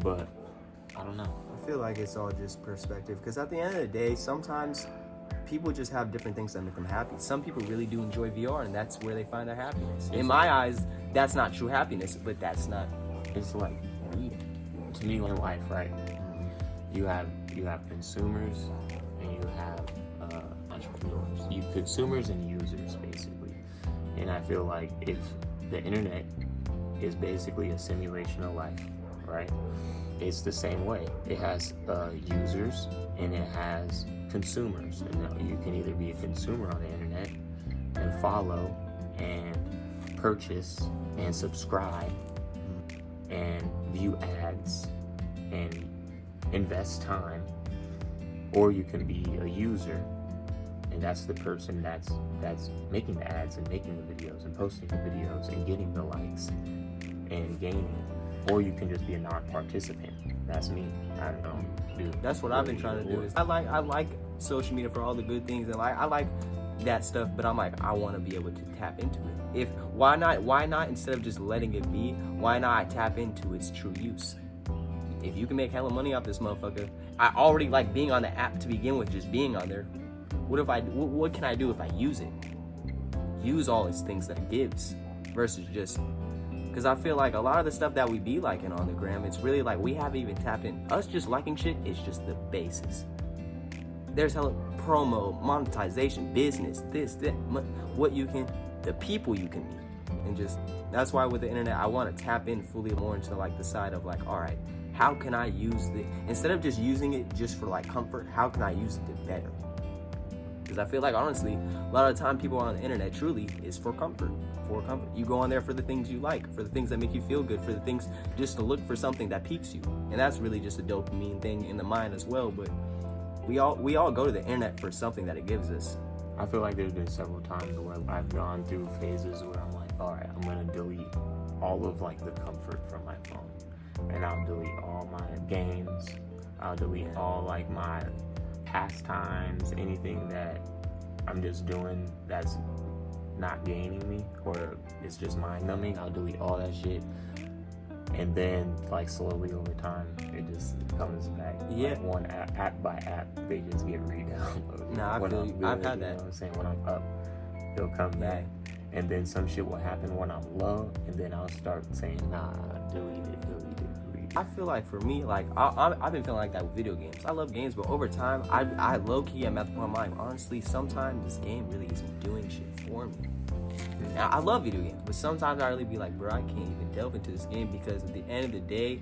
But I don't know. I feel like it's all just perspective, because at the end of the day, sometimes people just have different things that make them happy. Some people really do enjoy VR, and that's where they find their happiness. In my eyes, that's not true happiness, but that's not. It's like, to me, in life, right? You have consumers and you have entrepreneurs. You consumers and users, basically. And I feel like if the internet is basically a simulation of life, right? It's the same way. It has users and it has consumers. And you can either be a consumer on the internet and follow and purchase and subscribe and view ads and invest time, or you can be a user, and that's the person that's making the ads and making the videos and posting the videos and getting the likes and gaining. Or you can just be a non-participant. That's me. I don't know, dude. That's what I've been trying to do. I like social media for all the good things, and I like that stuff, but I'm like, I want to be able to tap into it. Why not instead of just letting it be, why not tap into its true use? If you can make hella money off this motherfucker, I already like being on the app to begin with, just being on there. What can I do if I use it? Use all these things that it gives, versus just, because I feel like a lot of the stuff that we be liking on the gram, it's really like we haven't even tapped in. Us just liking shit is just the basis. There's hella promo, monetization, business, this, that, what you can, the people you can meet. And just, that's why with the internet, I want to tap in fully more into like the side of like, all right, how can I use it? Instead of just using it just for like comfort, how can I use it to better? Because I feel like, honestly, a lot of the time people on the internet truly is for comfort. You go on there for the things you like, for the things that make you feel good, for the things just to look for something that piques you. And that's really just a dopamine thing in the mind as well. But we all go to the internet for something that it gives us. I feel like there's been several times where I've gone through phases where I'm like, all right, I'm gonna delete all of like the comfort from my phone, and I'll delete all my games, I'll delete all like my pastimes, anything that I'm just doing that's not gaining me or it's just mind numbing. I'll delete all that shit, and then like slowly over time it just comes back. Yeah, like one app by app, they just get re-downloaded. Nah, I've had that. You know what I'm saying? When I'm up, they'll come back, and then some shit will happen when I'm low, and then I'll start saying, nah, delete it. I feel like for me, like I've been feeling like that with video games. I love games, but over time, I low key am at the point of my life. Honestly, sometimes this game really isn't doing shit for me. Now, I love video games, but sometimes I really be like, bro, I can't even delve into this game, because at the end of the day,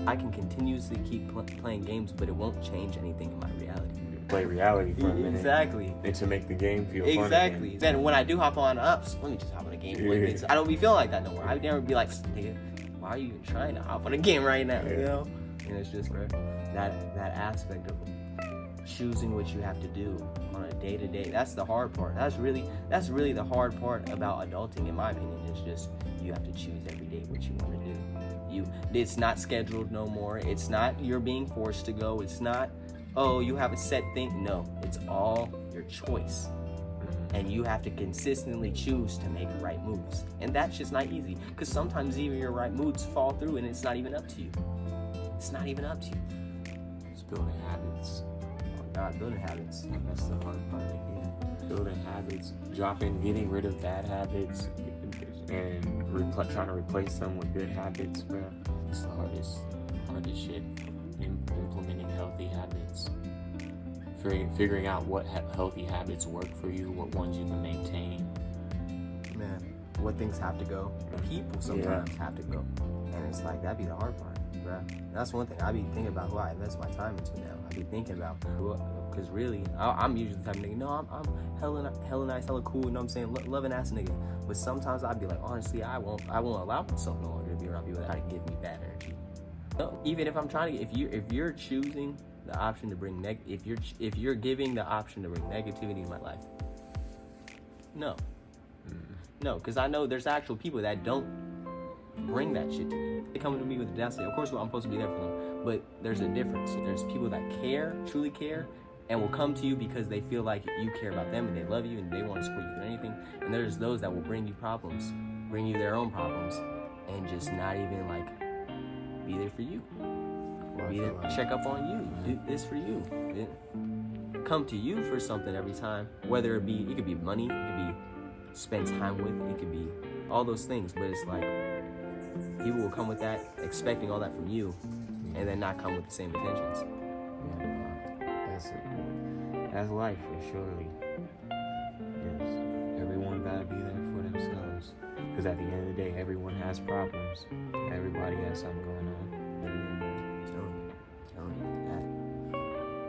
I can continuously keep playing games, but it won't change anything in my reality. Play reality for a minute. Exactly. And to make the game feel fun. Exactly. Then when I do hop on ups, let me just hop on a game. Yeah. I don't be feeling like that no more. I would never be like, nigga, why are you even trying to hop on a game right now? You know? And it's just that aspect of choosing what you have to do on a day-to-day. That's the hard part. That's really the hard part about adulting, in my opinion. It's just you have to choose every day what you want to do. It's not scheduled no more. It's not you're being forced to go. It's not, oh, you have a set thing. No, it's all your choice. And you have to consistently choose to make right moves. And that's just not easy, because sometimes even your right moves fall through and it's not even up to you. It's not even up to you. It's building habits. Oh God, building habits. That's the hard part. Yeah. Building habits, getting rid of bad habits, and trying to replace them with good habits, bro. It's the hardest shit. Implementing healthy habits. Figuring out what healthy habits work for you, what ones you can maintain. Man, what things have to go. People sometimes have to go. And it's like, that'd be the hard part, bro. That's one thing I be thinking about, who I invest my time into now. I be thinking about, because really, I'm usually the type of nigga, no, I'm hella nice, hella cool, you know what I'm saying, loving ass nigga. But sometimes I'd be like, honestly, I won't allow myself no longer to be around people that try to give me bad energy. No, even if I'm trying to, if you're choosing the option to bring if you're giving the option to bring negativity in my life, no, because I know there's actual people that don't bring that shit to me. They come to me with the destiny. Of course, I'm supposed to be there for them, but there's a difference. There's people that care, truly care, and will come to you because they feel like you care about them and they love you and they want to support you or anything. And there's those that will bring you problems, bring you their own problems, and just not even like be there for you. Well, I Be feel there, like- check up on you. Do this for you. Come to you for something every time. Whether it could be money, it could be spend time with, it could be all those things. But it's like people will come with that, expecting all that from you, and then not come with the same intentions. Yeah, that's life for surely. Is everyone gotta be there for themselves? Because at the end of the day, everyone has problems. Everybody has something going on. Telling you that.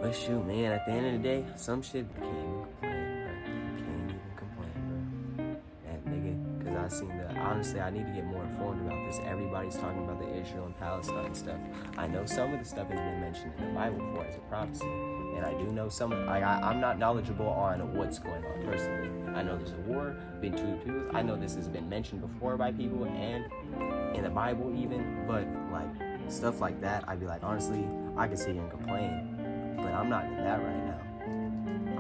But shoot, man, at the end of the day, some shit can't even complain, bro. Can't even complain, bro. That nigga, because I seen the, honestly, I need to get more informed about this. Everybody's talking about the Israel and Palestine stuff. I know some of the stuff has been mentioned in the Bible before as a prophecy. And I do know some, I'm not knowledgeable on what's going on personally. I know there's a war, been two. I know this has been mentioned before by people and in the Bible even, but like stuff like that, I'd be like, honestly, I can sit here and complain, but I'm not in that right now.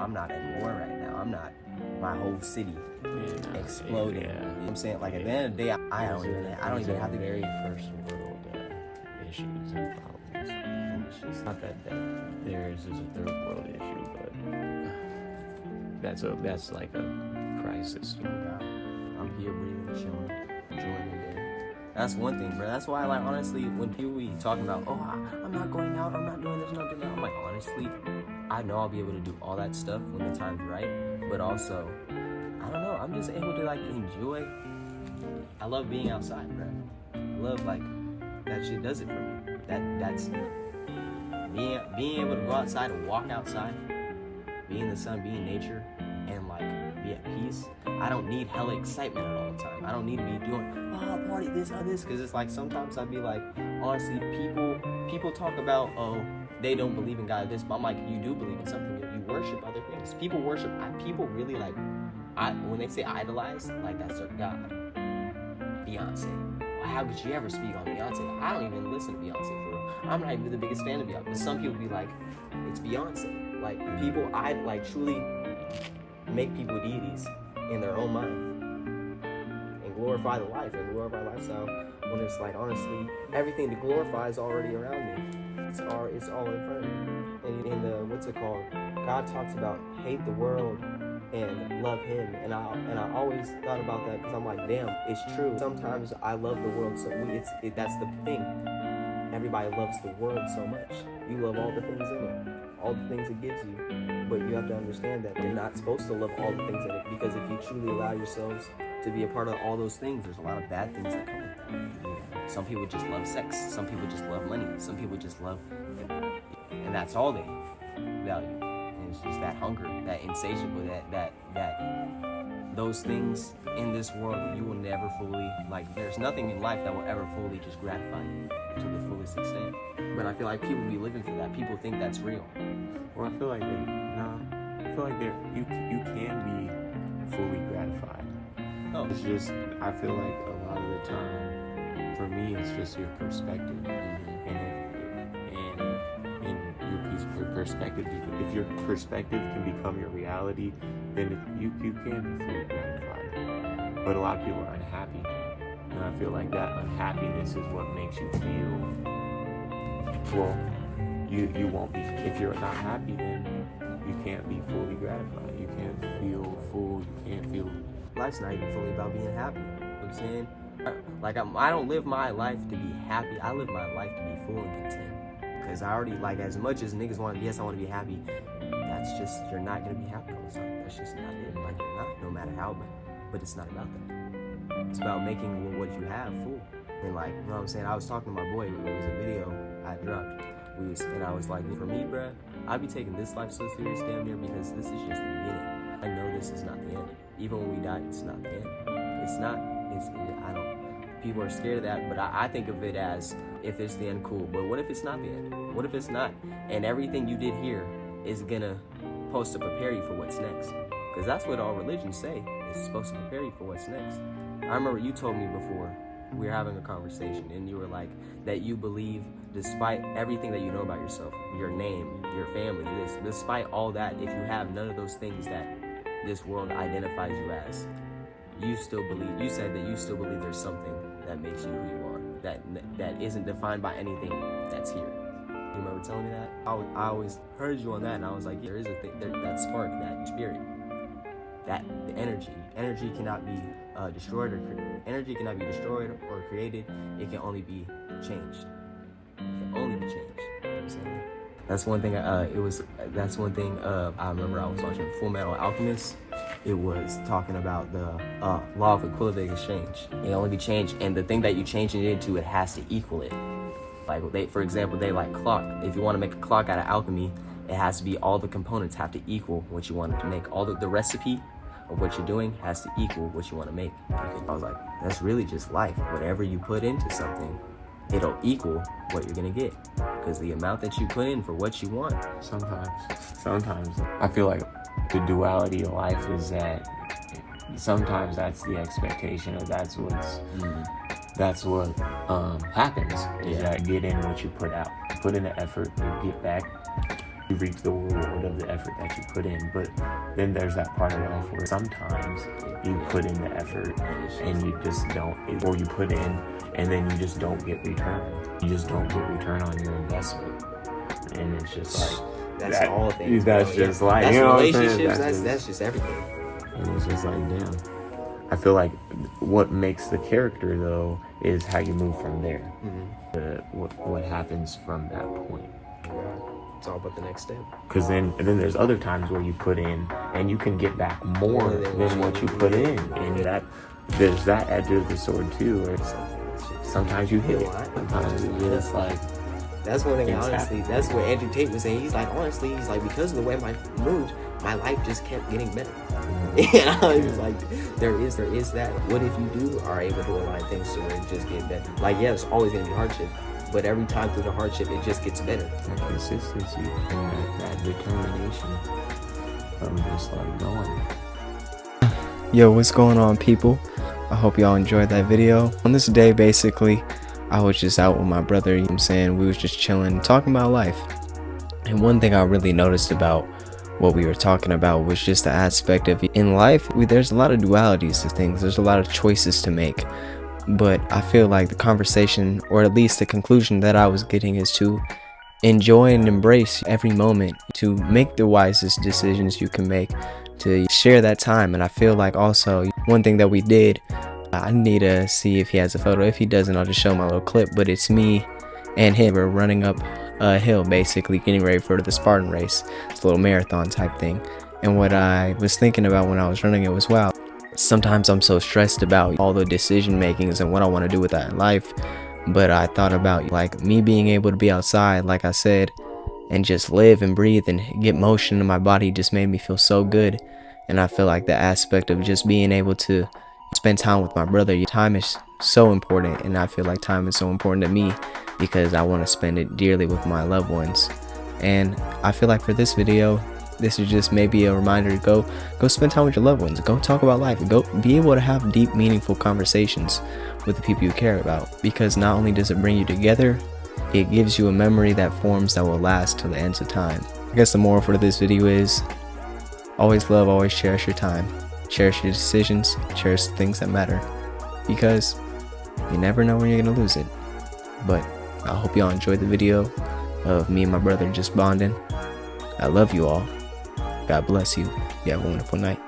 I'm not in war right now. I'm not my whole city exploding. Yeah. You know what I'm saying? Like at the end of the day, I don't even have to very first world issues and problems. It's not that theirs is a third world issue, but that's like a crisis. I'm here breathing, chilling, enjoying the day. That's one thing, bro. That's why, like, honestly, when people be talking about, oh, I'm not going out, I'm not doing this, I'm not doing that, I'm like, honestly, I know I'll be able to do all that stuff when the time's right, but also, I don't know, I'm just able to, like, enjoy. I love being outside, bro. I love, like, that shit does it for me. That's being able to go outside and walk outside, be in the sun, be in nature, and like be at peace. I don't need hella excitement all the time. I don't need to be doing party this, because it's like sometimes I'd be like, honestly, people talk about, oh, they don't believe in God this, but I'm like, you do believe in something. You worship other things. People really like, when they say idolize, like that's their God. Beyonce. How could you ever speak on Beyonce? I don't even listen to Beyonce for real. I'm not even the biggest fan of Beyonce, but some people be like, it's Beyonce. Like people, I like truly make people deities in their own mind and glorify the life and glorify lifestyle. When it's like, honestly, everything to glorify is already around me. It's all in front of me. And in the what's it called? God talks about hate the world and love him, and I always thought about that because I'm like, damn, it's true. Sometimes I love the world, so that's the thing. Everybody loves the world so much. You love all the things in it, all the things it gives you, but you have to understand that you're not supposed to love all the things in it, because if you truly allow yourselves to be a part of all those things, there's a lot of bad things that come with that. Some people just love sex. Some people just love money. Some people just love, and that's all they value. It's just that hunger, that insatiable, that those things in this world you will never fully, like, there's nothing in life that will ever fully just gratify you to the fullest extent. But I feel like people be living for that. People think that's real. Or I feel like you can be fully gratified. No, It's just, I feel like a lot of the time, for me, it's just your perspective. Your perspective, if your perspective can become your reality, then you can be fully gratified. But a lot of people are unhappy, and I feel like that unhappiness is what makes you feel, well, you won't be, if you're not happy, then you can't be fully gratified. You can't feel full, you can't feel. life's not even fully about being happy. You know what I'm saying? Like, I don't live my life to be happy. I live my life to be full and content. Because I already, like, as much as niggas want to, yes, I want to be happy, that's just, you're not going to be happy all the time. That's just not it. Like, you're not, no matter how, but it's not about that. It's about making what you have full. And, like, you know what I'm saying? I was talking to my boy, it was a video I dropped. And I was like, for me, bruh, I'd be taking this life so serious damn near, because this is just the beginning. I know this is not the end. Even when we die, it's not the end. It's not, people are scared of that, but I think of it as, if it's the end, cool. But what if it's not the end? What if it's not? And everything you did here is gonna supposed to prepare you for what's next. Because that's what all religions say. It's supposed to prepare you for what's next. I remember you told me before, we were having a conversation, and you were like, that you believe, despite everything that you know about yourself, your name, your family, this, despite all that, if you have none of those things that this world identifies you as, you still believe, you said that you still believe there's something that makes you who you are, that isn't defined by anything that's here. You remember telling me that? I always heard you on that, and I was like, yeah, there is a thing, that spark, that spirit, that the energy cannot be destroyed energy cannot be destroyed or created. It can only be changed. It can only be changed. You know what I'm saying? That's one thing. That's one thing. I remember I was watching Full Metal Alchemist. It was talking about the law of equivalent exchange. It only be changed, and the thing that you change it into, it has to equal it. Like for example, they like clock. If you want to make a clock out of alchemy, it has to be all the components have to equal what you want to make. All the recipe of what you're doing has to equal what you want to make. I was like, that's really just life. Whatever you put into something, it'll equal what you're gonna get, because the amount that you put in for what you want. Sometimes I feel like the duality of life is that sometimes that's the expectation, or that's what happens, is that get in what you put out. You put in the effort, you get back, you reap the reward of the effort that you put in. But then there's that part of life where sometimes you put in the effort and you just don't, or you put in and then you just don't get return. You just don't get return on your investment, and it's just like that's all things. That's just like, that's, you know, relationships. That's just everything. And it's just like, damn. I feel like what makes the character though is how you move from there. What happens from that point. It's all about the next step. Because then there's other times where you put in and you can get back more than what you put in, and that there's that edge of the sword too. Where sometimes you hit it, sometimes it's just like. That's one thing, honestly, that's what Andrew Tate was saying. He's like, honestly, he's like, because of the way my moved, my life just kept getting better. And I was like, there is that. What if you are able to align things to where it just get better? Like, yeah, there's always going to be hardship, but every time through the hardship, it just gets better. That consistency and that determination of just like going. Yo, what's going on, people? I hope y'all enjoyed that video. On this day, basically, I was just out with my brother, you know what I'm saying? We was just chilling, talking about life. And one thing I really noticed about what we were talking about was just the aspect of, in life, there's a lot of dualities to things. There's a lot of choices to make. But I feel like the conversation, or at least the conclusion that I was getting, is to enjoy and embrace every moment, to make the wisest decisions you can make, to share that time. And I feel like also, one thing that we did, I need to see if he has a photo. If he doesn't, I'll just show my little clip. But it's me and him. We're running up a hill, basically getting ready for the Spartan race. It's a little marathon type thing. And what I was thinking about when I was running it was, wow, sometimes I'm so stressed about all the decision makings and what I want to do with that in life. But I thought about like me being able to be outside, like I said, and just live and breathe and get motion in my body just made me feel so good. And I feel like the aspect of just being able to spend time with my brother, time is so important, and I feel like time is so important to me because I want to spend it dearly with my loved ones. And I feel like for this video, this is just maybe a reminder to go spend time with your loved ones, go talk about life, go be able to have deep, meaningful conversations with the people you care about, because not only does it bring you together, it gives you a memory that forms that will last till the ends of time. I guess the moral for this video is always love, always cherish your time. Cherish your decisions, cherish the things that matter, because you never know when you're gonna lose it. But I hope y'all enjoyed the video of me and my brother just bonding. I love you all. God bless you. You have a wonderful night.